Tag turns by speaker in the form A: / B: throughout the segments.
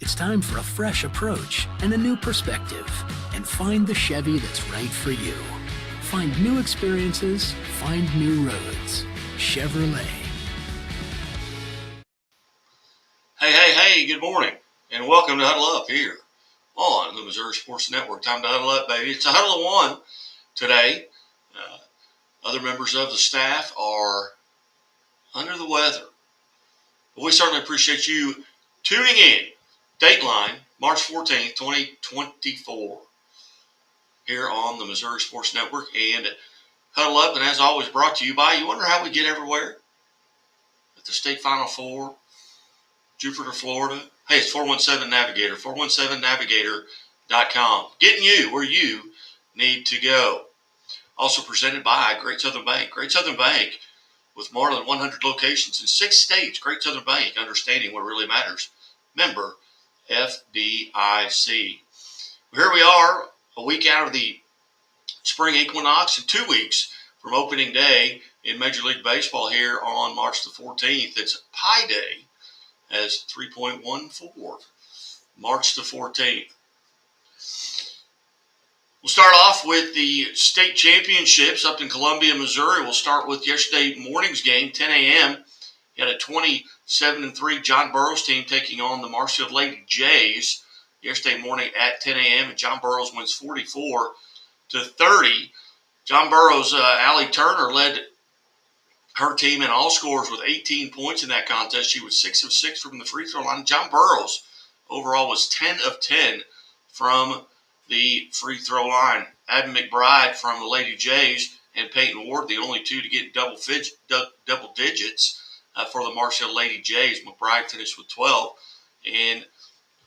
A: It's time for a fresh approach and a new perspective, and find the Chevy that's right for you. Find new experiences, find new roads. Chevrolet.
B: Hey, good morning, and welcome to Huddle Up here on the Missouri Sports Network. Time to huddle up, baby. It's a huddle of one today. Other members of the staff are under the weather, but we certainly appreciate you tuning in. Dateline, March 14th, 2024, here on the Missouri Sports Network and Huddle Up, and as always, brought to you by, you wonder how we get everywhere? At the state Final Four, Jupiter, Florida. Hey, it's 417 Navigator, 417navigator.com. Getting you where you need to go. Also presented by Great Southern Bank. Great Southern Bank with more than 100 locations in 6 states. Great Southern Bank, understanding what really matters. Member FDIC. Here we are, a week out of the spring equinox and 2 weeks from opening day in Major League Baseball here on March the 14th. It's Pi Day as 3.14, March the 14th. We'll start off with the state championships up in Columbia, Missouri. We'll start with yesterday morning's game, 10 a.m. You had a 27-3 John Burroughs team taking on the Marshfield Lady Jays yesterday morning at 10 a.m. And John Burroughs wins 44-30. John Burroughs, Allie Turner led her team in all scores with 18 points in that contest. She was 6 of 6 from the free throw line. John Burroughs overall was 10 of 10 from the free throw line. Adam McBride from the Lady Jays and Peyton Ward, the only two to get double digits for the Marshall Lady Jays. McBride finished with 12 and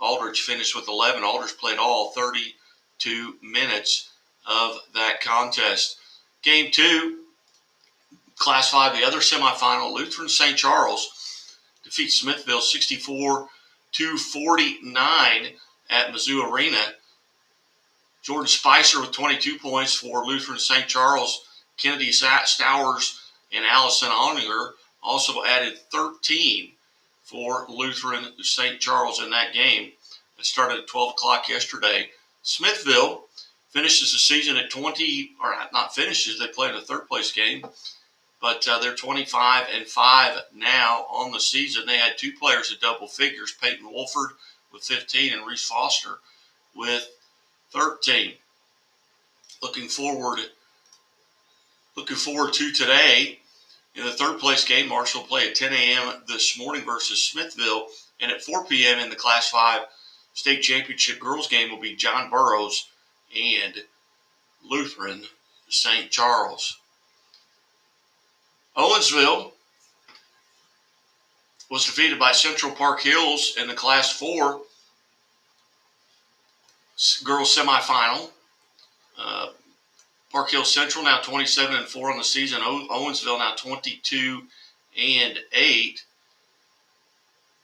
B: Aldridge finished with 11. Aldridge played all 32 minutes of that contest. Game 2, Class 5, the other semifinal, Lutheran St. Charles defeats Smithville 64-49 at Mizzou Arena. Jordan Spicer with 22 points for Lutheran St. Charles. Kennedy Stowers and Allison Oninger also added 13 for Lutheran St. Charles in that game. It started at 12 o'clock yesterday. Smithville finishes the season at 20, or not finishes, they played a third place game. But they're 25-5 now on the season. They had 2 players at double figures, Peyton Wolford with 15 and Reese Foster with 13. Looking forward to today. In the third place game, Marshall will play at 10 a.m. this morning versus Smithville. And at 4 p.m. in the Class 5 state championship girls game will be John Burroughs and Lutheran St. Charles. Owensville was defeated by Central Park Hills in the Class 4 girls semifinal. Park Hills Central now 27-4 on the season. Owensville now 22-8.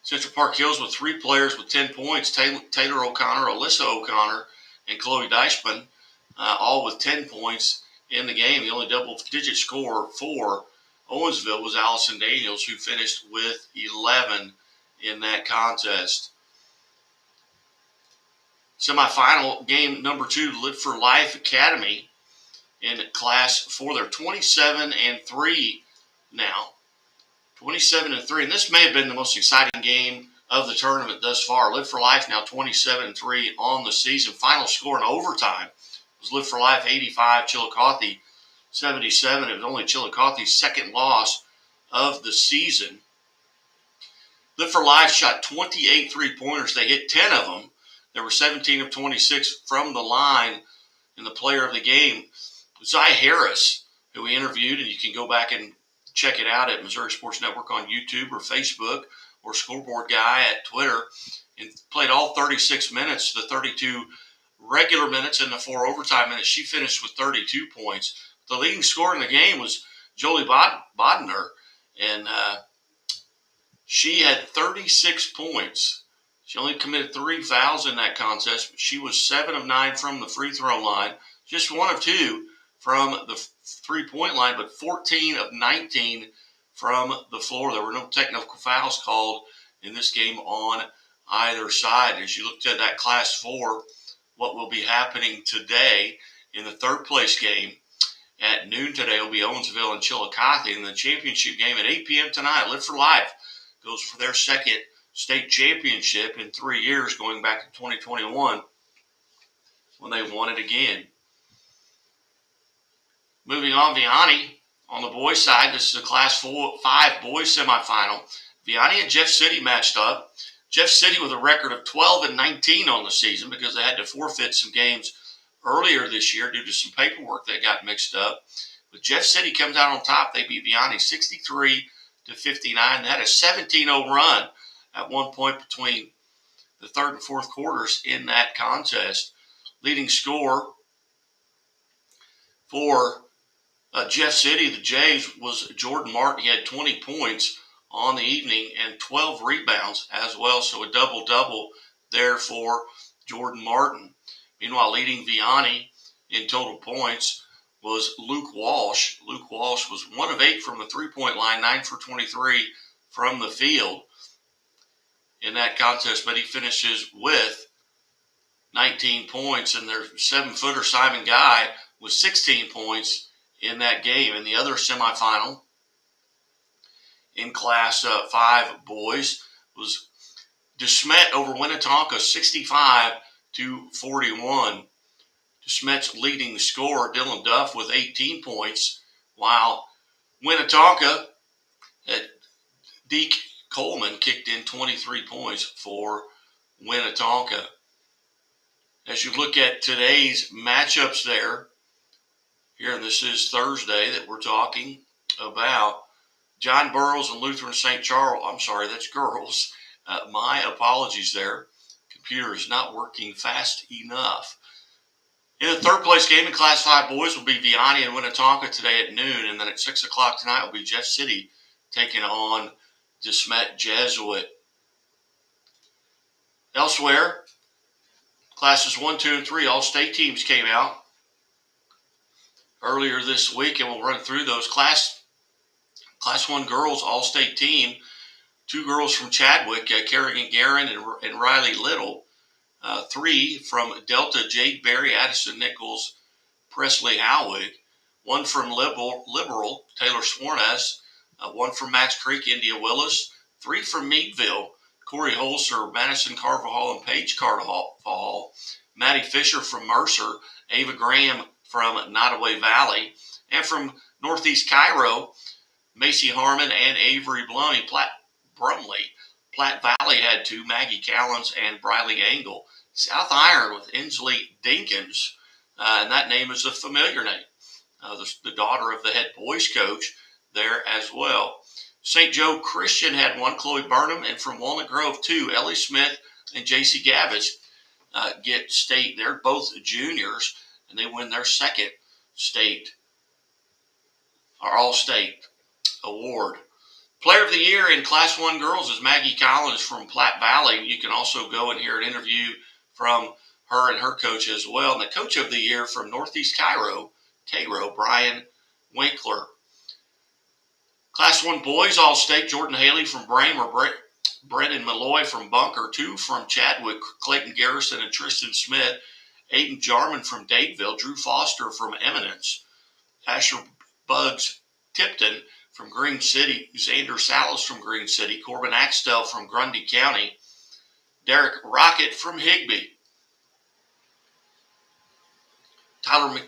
B: Central Park Hills with 3 players with 10 points: Taylor O'Connor, Alyssa O'Connor, and Chloe Deichman, all with 10 points in the game. The only double-digit scorer for Owensville was Allison Daniels, who finished with 11 in that contest. Semifinal game number 2, Live for Life Academy in Class 4. They're 27-3 now. 27-3. And this may have been the most exciting game of the tournament thus far. Live for Life now 27-3 on the season. Final score in overtime was Live for Life 85, Chillicothe 77. It was only Chillicothe's second loss of the season. Live for Life shot 28 three-pointers. They hit 10 of them. There were 17 of 26 from the line. And the player of the game, Zy Harris, who we interviewed, and you can go back and check it out at Missouri Sports Network on YouTube or Facebook or Scoreboard Guy at Twitter, and played all 36 minutes, the 32 regular minutes and the 4 overtime minutes. She finished with 32 points. The leading scorer in the game was Jolie Bodner, and she had 36 points. She only committed 3 fouls in that contest, but she was 7 of 9 from the free throw line, just 1 of 2 from the three-point line, but 14 of 19 from the floor. There were no technical fouls called in this game on either side. As you looked at that Class 4, what will be happening today in the third place game at noon today will be Owensville and Chillicothe. And the championship game at 8 p.m. tonight, Live for Life, goes for their second state championship in 3 years, going back to 2021 when they won it again. Moving on, Vianney on the boys' side. This is a Class 5 boys semifinal. Vianney and Jeff City matched up. Jeff City with a record of 12-19 on the season because they had to forfeit some games earlier this year due to some paperwork that got mixed up. But Jeff City comes out on top. They beat Vianney 63-59. They had a 17-0 run at one point between the third and fourth quarters in that contest. Leading scorer for Jeff City, the Jays, was Jordan Martin. He had 20 points on the evening and 12 rebounds as well, so a double-double there for Jordan Martin. Meanwhile, leading Vianney in total points was Luke Walsh. Luke Walsh was 1 of 8 from the three-point line, 9 for 23 from the field in that contest, but he finishes with 19 points, and their 7-footer Simon Guy with 16 points in that game. In the other semifinal in Class 5 boys was DeSmet over Winnetonka 65-41. DeSmet's leading scorer, Dylan Duff, with 18 points, while Winnetonka had Deke Coleman kicked in 23 points for Winnetonka. As you look at today's matchups here, and this is Thursday that we're talking about, John Burroughs and Lutheran St. Charles. I'm sorry, that's girls. My apologies there. Computer is not working fast enough. In the third place game in Class 5 boys will be Vianney and Winnetonka today at noon, and then at 6 o'clock tonight will be Jeff City taking on DeSmet Jesuit. Elsewhere, Classes 1, 2, and 3, all state teams came out earlier this week, and we'll run through those. Class 1 girls all-state team, 2 girls from Chadwick, Kerrigan Guerin and Riley Little. 3 from Delta, Jade Berry, Addison Nichols, Presley Howig. 1 from Liberal, Taylor Swarnes. 1 from Max Creek, India Willis. 3 from Meadville, Corey Holzer, Madison Carvajal, and Paige Carvajal. Maddie Fisher from Mercer, Ava Graham from Nottoway Valley. And from Northeast Cairo, Macy Harmon and Avery Brumley. Platte Valley had 2, Maggie Callens and Briley Angle. South Iron with Inslee Dinkins, and that name is a familiar name. The daughter of the head boys coach there as well. St. Joe Christian had 1, Chloe Burnham, and from Walnut Grove 2, Ellie Smith and J.C. Gavish get state. They're both juniors, and they win their second state or all-state award. Player of the Year in Class 1 girls is Maggie Collins from Platte Valley. You can also go and hear an interview from her and her coach as well. And the Coach of the Year from Northeast Cairo, Brian Winkler. Class 1 boys all-state, Jordan Haley from Bramer, Brendan Malloy from Bunker, 2 from Chadwick, Clayton Garrison and Tristan Smith, Aiden Jarman from Dadeville, Drew Foster from Eminence, Asher Buggs Tipton from Green City, Xander Salas from Green City, Corbin Axtell from Grundy County, Derek Rocket from Higbee, Tyler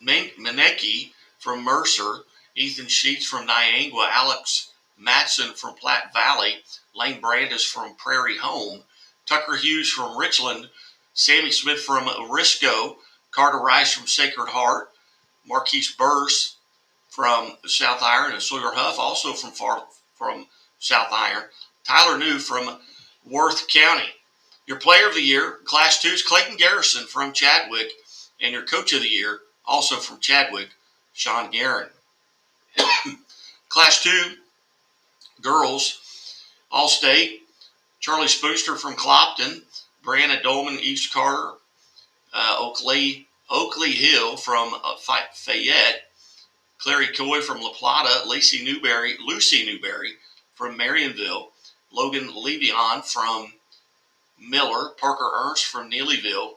B: Manecki from Mercer, Ethan Sheets from Niangua, Alex Matson from Platte Valley, Lane Brandis from Prairie Home, Tucker Hughes from Richland, Sammy Smith from Risco, Carter Rice from Sacred Heart, Marquise Burse from South Iron, and Sawyer Huff also from South Iron, Tyler New from Worth County. Your Player of the Year, Class 2 is Clayton Garrison from Chadwick, and your Coach of the Year, also from Chadwick, Sean Guerin. Class 2 girls, all-state, Charlie Spooster from Clopton, Brianna Dolman, East Carter, Oakley Hill from Fayette, Clary Coy from La Plata, Lucy Newberry from Marionville, Logan Levion from Miller, Parker Ernst from Neelyville,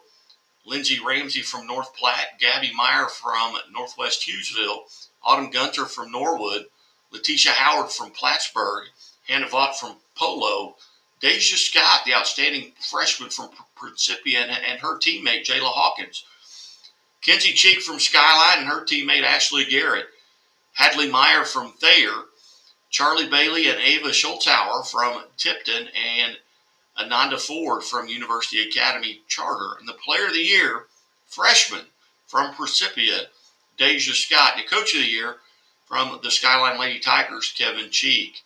B: Lindsay Ramsey from North Platte, Gabby Meyer from Northwest Hughesville, Autumn Gunter from Norwood, Letitia Howard from Plattsburgh, Hannah Vaught from Polo, Deja Scott, the outstanding freshman from Principia, and her teammate Jayla Hawkins, Kenzie Cheek from Skyline and her teammate Ashley Garrett, Hadley Meyer from Thayer, Charlie Bailey and Ava Schultzauer from Tipton, and Ananda Ford from University Academy Charter. And the Player of the Year, freshman from Principia, Deja Scott. And the Coach of the Year from the Skyline Lady Tigers, Kevin Cheek.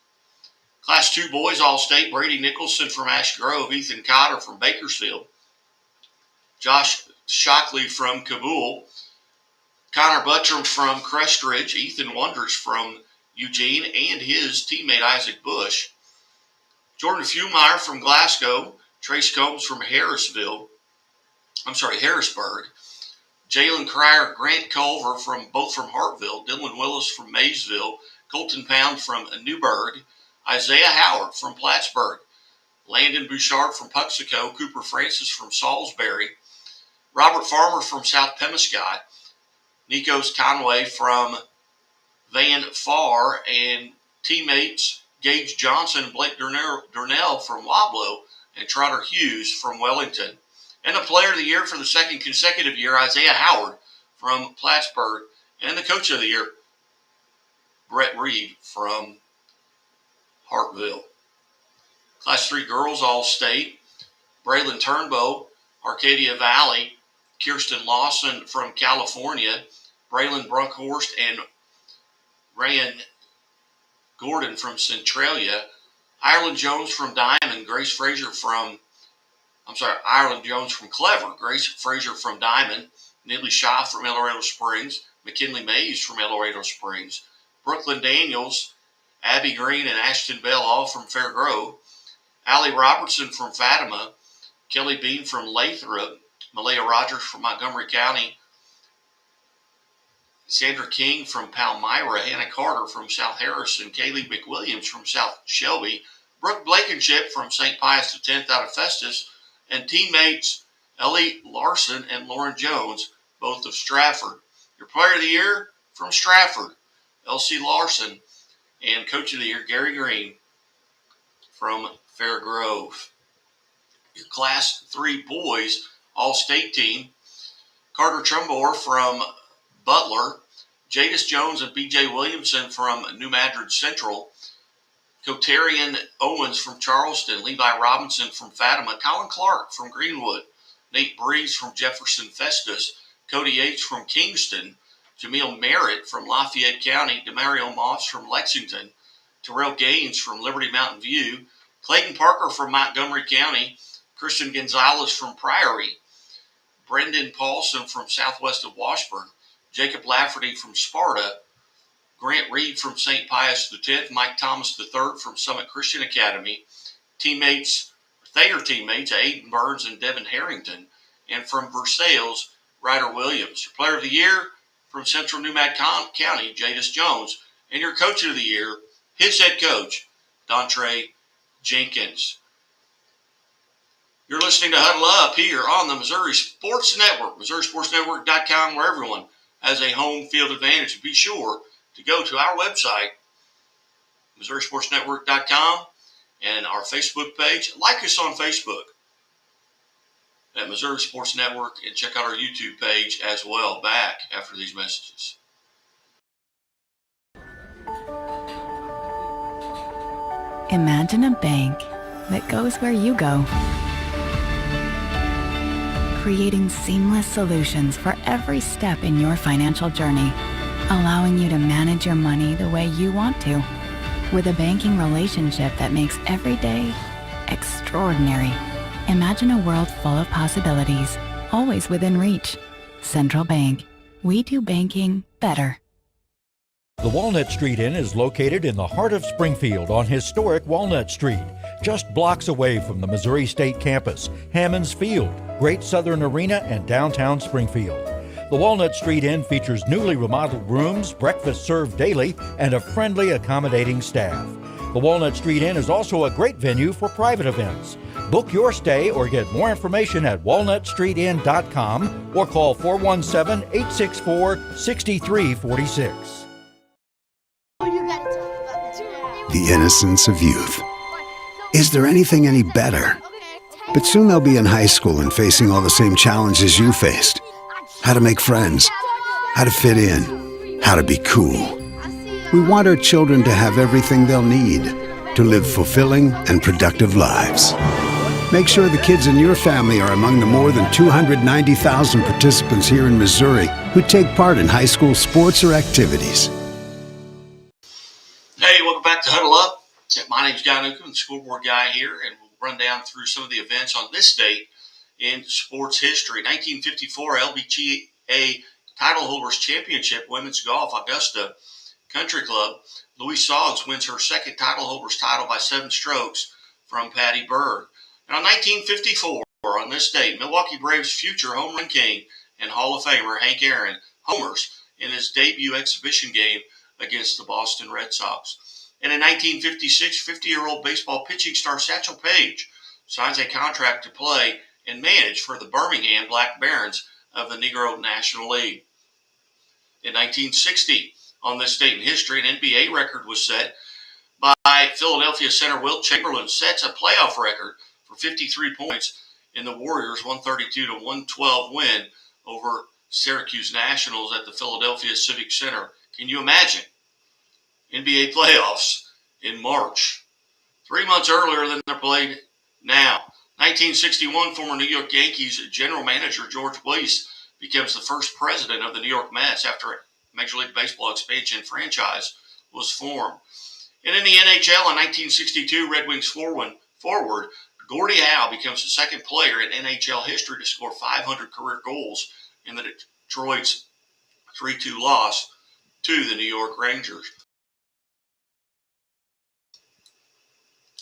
B: Class 2 boys All-State, Brady Nicholson from Ash Grove, Ethan Cotter from Bakersfield, Josh Shockley from Kabul, Connor Buttram from Crestridge, Ethan Wonders from Eugene, and his teammate Isaac Bush, Jordan Feumeyer from Glasgow, Trace Combs from Harrisburg, Jalen Cryer, Grant Culver both from Hartville, Dylan Willis from Maysville, Colton Pound from Newburgh, Isaiah Howard from Plattsburgh, Landon Bouchard from Puxico, Cooper Francis from Salisbury, Robert Farmer from South Pemiscot, Nikos Conway from Van Far, and teammates Gage Johnson and Blake Durnell from Wablo, and Trotter Hughes from Wellington. And the Player of the Year for the second consecutive year, Isaiah Howard from Plattsburgh. And the Coach of the Year, Brett Reed from Hartville. Class 3 girls All-State, Braylon Turnbow, Arcadia Valley, Kirsten Lawson from California, Braylon Brunkhorst and Ryan Gordon from Centralia, Ireland Jones from Diamond, Ireland Jones from Clever, Grace Frazier from Diamond, Nidley Shaw from El Dorado Springs, McKinley Mays from El Dorado Springs, Brooklyn Daniels, Abby Green, and Ashton Bell, all from Fair Grove, Allie Robertson from Fatima, Kelly Bean from Lathrop, Malaya Rogers from Montgomery County, Sandra King from Palmyra, Hannah Carter from South Harrison, Kaylee McWilliams from South Shelby, Brooke Blankenship from St. Pius X out of Festus, and teammates Ellie Larson and Lauren Jones, both of Stratford. Your Player of the Year from Stratford, Elsie Larson, and Coach of the Year, Gary Green from Fair Grove. Your Class 3 boys All-State team, Carter Trumbore from Butler, Jadis Jones and B.J. Williamson from New Madrid Central, Kotarian Owens from Charleston, Levi Robinson from Fatima, Colin Clark from Greenwood, Nate Breeze from Jefferson Festus, Cody Yates from Kingston, Jameel Merritt from Lafayette County, Demario Moss from Lexington, Terrell Gaines from Liberty Mountain View, Clayton Parker from Montgomery County, Christian Gonzalez from Priory, Brendan Paulson from southwest of Washburn, Jacob Lafferty from Sparta, Grant Reed from St. Pius X, Mike Thomas III from Summit Christian Academy, Thayer teammates Aiden Burns and Devin Harrington, and from Versailles, Ryder Williams. Your Player of the Year from Central New Madrid County, Jadis Jones, and your Coach of the Year, his head coach, Dontre Jenkins. You're listening to Huddle Up here on the Missouri Sports Network, MissouriSportsNetwork.com, where everyone has a home field advantage. Be sure to go to our website, MissouriSportsNetwork.com, and our Facebook page. Like us on Facebook at Missouri Sports Network, and check out our YouTube page as well. Back after these messages.
C: Imagine a bank that goes where you go, creating seamless solutions for every step in your financial journey, allowing you to manage your money the way you want to, with a banking relationship that makes every day extraordinary. Imagine a world full of possibilities, always within reach. Central Bank. We do banking better.
D: The Walnut Street Inn is located in the heart of Springfield on historic Walnut Street, just blocks away from the Missouri State Campus, Hammonds Field, Great Southern Arena, and downtown Springfield. The Walnut Street Inn features newly remodeled rooms, breakfast served daily, and a friendly, accommodating staff. The Walnut Street Inn is also a great venue for private events. Book your stay or get more information at walnutstreetin.com or call 417-864-6346.
E: The innocence of youth. Is there anything any better? But soon they'll be in high school and facing all the same challenges you faced. How to make friends, how to fit in, how to be cool. We want our children to have everything they'll need to live fulfilling and productive lives. Make sure the kids in your family are among the more than 290,000 participants here in Missouri who take part in high school sports or activities.
B: Hey, welcome back to Huddle Up. My name's Guy Newcomb, the scoreboard guy here, and we'll run down through some of the events on this date in sports history. 1954 LBGA Title Holders Championship, Women's Golf, Augusta Country Club. Louise Soggs wins her second title holders title by 7 strokes from Patty Berg. And on 1954, on this date, Milwaukee Braves future home run king and Hall of Famer Hank Aaron homers in his debut exhibition game against the Boston Red Sox. And in 1956, 50-year-old baseball pitching star Satchel Paige signs a contract to play and manage for the Birmingham Black Barons of the Negro National League. In 1960, on this date in history, an NBA record was set by Philadelphia center Wilt Chamberlain, sets a playoff record for 53 points in the Warriors' 132-112 win over Syracuse Nationals at the Philadelphia Civic Center. Can you imagine? NBA playoffs in March, 3 months earlier than they're played now. 1961, former New York Yankees general manager George Weiss becomes the first president of the New York Mets after a Major League Baseball expansion franchise was formed. And in the NHL in 1962, Red Wings forward Gordie Howe becomes the second player in NHL history to score 500 career goals in the Detroit's 3-2 loss to the New York Rangers.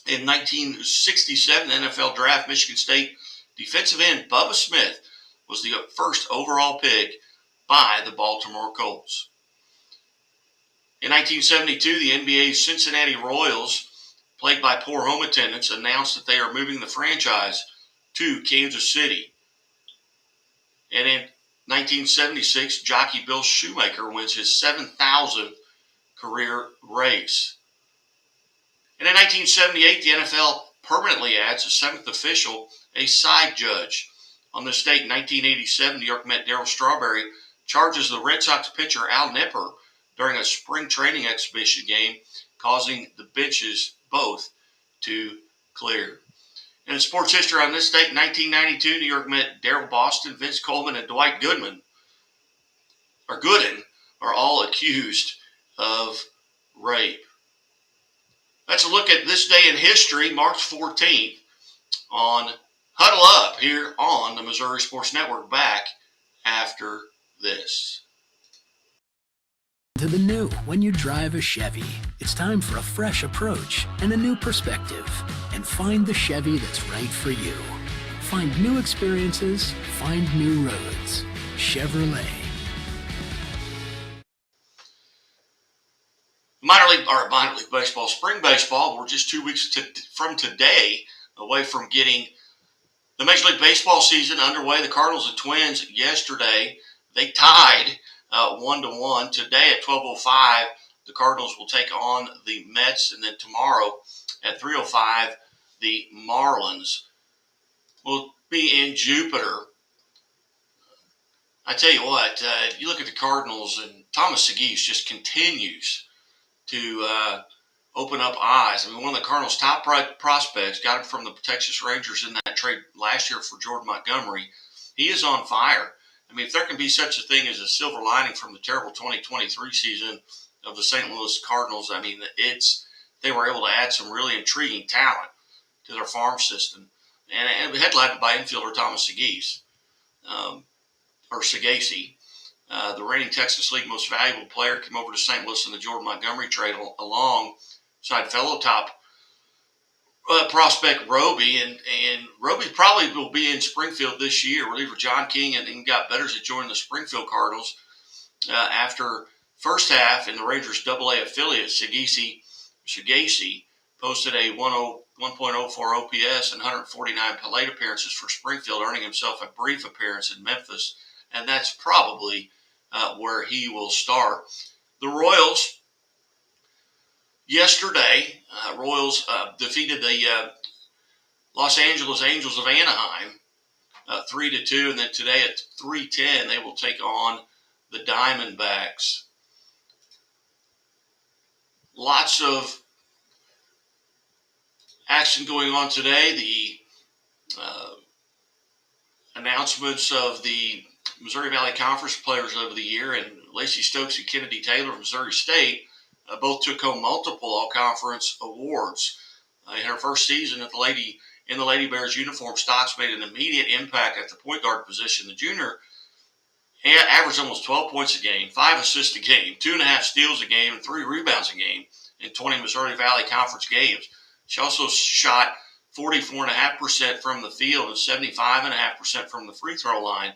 B: In 1967 NFL Draft, Michigan State defensive end Bubba Smith was the first overall pick by the Baltimore Colts. In 1972, the NBA's Cincinnati Royals, plagued by poor home attendance, announced that they are moving the franchise to Kansas City. And in 1976, jockey Bill Shoemaker wins his 7,000th career race. And in 1978, the NFL permanently adds a 7th official, a side judge. On this date, in 1987, New York Met Darryl Strawberry charges the Red Sox pitcher Al Nipper during a spring training exhibition game, causing the benches both to clear. And in sports history on this date, in 1992, New York Met Darryl Boston, Vince Coleman, and Dwight Gooden are all accused of rape. That's a look at this day in history, March 14th, on Huddle Up here on the Missouri Sports Network. Back after this.
A: To the new. When you drive a Chevy, it's time for a fresh approach and a new perspective. And find the Chevy that's right for you. Find new experiences, find new roads. Chevrolet.
B: Minor League Baseball, spring baseball, we're just 2 weeks from today away from getting the Major League Baseball season underway. The Cardinals and Twins yesterday, they tied 1-1. Today at 12:05, the Cardinals will take on the Mets, and then tomorrow at 3:05, the Marlins will be in Jupiter. I tell you what, you look at the Cardinals, and Thomas Segis just continues to open up eyes. I mean, one of the Cardinals' top prospects, got him from the Texas Rangers in that trade last year for Jordan Montgomery. He is on fire. I mean, if there can be such a thing as a silver lining from the terrible 2023 season of the St. Louis Cardinals, I mean, they were able to add some really intriguing talent to their farm system, and headlined by infielder Thomas Segis, or Segasi. The reigning Texas League most valuable player came over to St. Louis in the Jordan Montgomery trade alongside fellow top prospect Roby, and Roby probably will be in Springfield this year. Reliever John King and got Betters to join the Springfield Cardinals after first half in the Rangers AA affiliate. Segasi posted a 1.04 OPS, and 149 plate appearances for Springfield, earning himself a brief appearance in Memphis, and that's probably where he will start. The Royals, yesterday, defeated the Los Angeles Angels of Anaheim 3-2, and then today at 3:10 they will take on the Diamondbacks. Lots of action going on today. The announcements of the Missouri Valley Conference Players of the Year, and Lacey Stokes and Kennedy Taylor of Missouri State both took home multiple all-conference awards. In her first season in the Lady Bears uniform, Stokes made an immediate impact at the point guard position. The junior averaged almost 12 points a game, 5 assists a game, 2.5 steals a game, and 3 rebounds a game in 20 Missouri Valley Conference games. She also shot 44.5% from the field and 75.5% from the free throw line,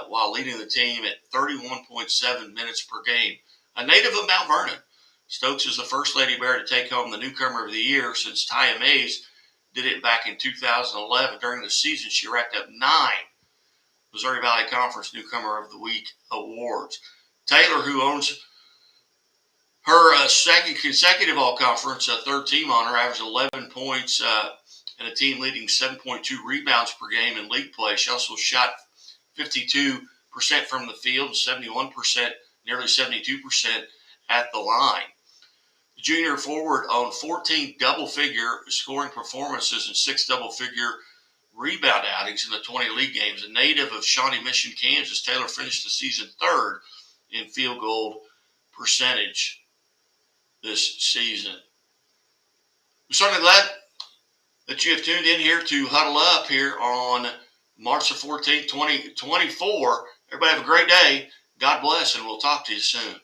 B: while leading the team at 31.7 minutes per game. A native of Mount Vernon, Stokes is the first Lady Bear to take home the Newcomer of the Year since Taya Mays did it back in 2011. During the season, she racked up 9 Missouri Valley Conference Newcomer of the Week awards. Taylor, who owns her second consecutive all-conference, third team honor, averaged 11 points and a team-leading 7.2 rebounds per game in league play. She also shot 52% from the field, 71%, nearly 72% at the line. The junior forward owned 14 double-figure scoring performances and 6 double-figure rebound outings in the 20 league games. A native of Shawnee Mission, Kansas, Taylor finished the season third in field goal percentage this season. We're certainly glad that you have tuned in here to Huddle Up here on March the 14th, 2024. Everybody have a great day. God bless, and we'll talk to you soon.